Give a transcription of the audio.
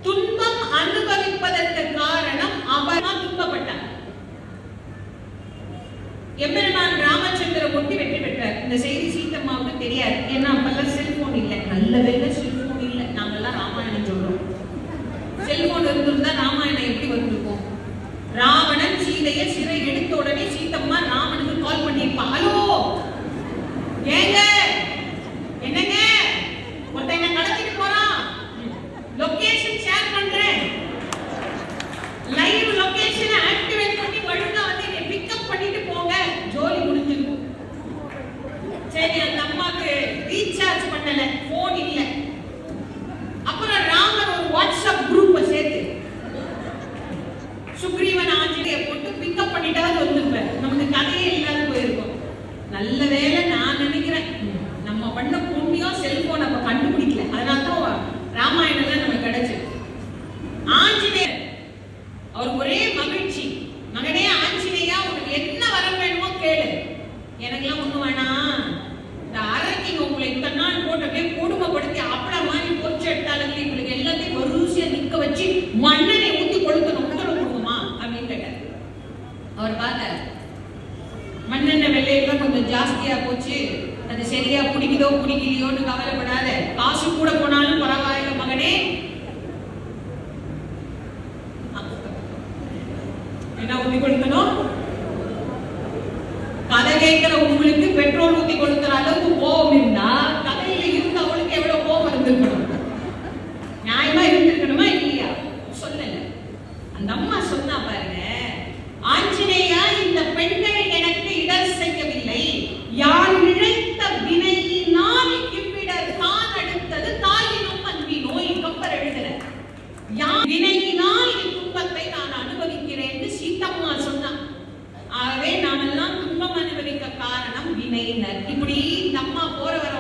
துன்பம் அனுபவிப்பதற்கு காரணம் அவனா துன்பப்பட்டார். எம்பெருமான் ராமச்சந்திர ஒட்டி வெற்றி பெற்றார். இந்த செய்தி சீத்தம்மாவுக்கு தெரியாது. ஏன்னா அப்பெல்லாம் செல்போன் இல்லை. நல்ல வேலை செல்போன் இல்லை. நாங்கெல்லாம் ராமாயணம் சொல்றோம். செல்போன் இருந்திருந்தா ராமாயணம் எப்படி வந்திருக்கும்? ராவணன் சீதையை சிறை எடுத்த உடனே சீத்தம்மா ராமனுக்கு கால் பண்ணிருப்பா. ஹலோ, ஏங்க, என்னங்க, ஒருத்தன் என்ன கடத்திட்டு போறான், லொகேஷன் ஷேர் பண்றேன், லைவ் லொகேஷன் ஆக்டிவேட் பண்ணி ஒழுங்கா வந்து என்னை பிக்கப் பண்ணிட்டு போங்க, ஜோலி முடிஞ்சிருக்கும். சரி, அந்த அம்மாக்கு ரீசார்ஜ் பண்ணல, போன் இல்ல. அப்புறம் ராமன் ஒரு வாட்ஸ்அப் குரூப்பை சேர்த்து சுக்ரீவன் ஆஞ்சநேய போட்டு பிக்கப் பண்ணிட்டாவது வந்துருப்பேன். நமக்கு கதையே இல்லாத போயிருக்கும். நல்ல வேலை நான் நினைக்கிறேன் நம்ம பண்ண புண்ணியம் செல்போன் அப்ப கண்டுபிடிக்கல. அதனாலதான் ராமாயணம் நமக்கு கிடைச்சு. ஆஞ்சநேயர் அவர் ஒரே மகிழ்ச்சி, மகனே ஆஞ்சநேயா உனக்கு என்ன வரம் வேணுமோ கேளு, எனக்கெல்லாம் ஒண்ணு வேணாம், இந்த அரக்கிங்க உங்களை இத்தனை நாள் போட்டு அப்படியே கொடுமைப்படுத்தி அப்பட மாதிரி பொறிச்சு எடுத்தாலும் உங்களுக்கு எல்லாத்தையும் வரிசையா நிக்க வச்சு மண்ணனை ஊத்தி கொளுத்தணும், உத்தரவு கொடுக்குமா அப்படின்னு கேட்டார். அவர் பார்த்தார், மண்ணெண்ணெய் விலையெல்லாம் கொஞ்சம் ஜாஸ்தியா போச்சு, அது சரியா பிடிக்குதோ பிடிக்கலையோன்னு கவலைப்படாத, காசு கூட போனாலும் பரவாயில்ல மகனே, என்ன ஊத்தி கொடுக்கணும், கதை கேட்கிற உங்களுக்கு பெட்ரோல் ஊத்தி கொடுக்கிற அளவுக்கு கோபம் இருந்தா கதையில இருந்த அவளுக்கு எவ்வளவு கோபம் இருந்திருக்கணும், நியாயமா இருந்திருக்கணுமா இல்லையா? சொல்லல. அந்த அம்மா சொன்னா பாருங்க, ஆஞ்சநேயா இந்த பெண்கள் எனக்கு இடர் செய்யவில்லை, யார் இழைத்த வினையினால் இவ்விடர் தான் அடுத்தது தாயினும் அன்பினோ. கம்பர் எழுதுற, யார் வினையினால் இத்துன்பத்தை நான் அனுபவிக்கிறேன்னு சீத்தம்மா சொன்னான். ஆகவே நாமெல்லாம் துன்பம் அனுபவிக்க காரணம் வினையினர். இப்படி இந்த அம்மா போற வர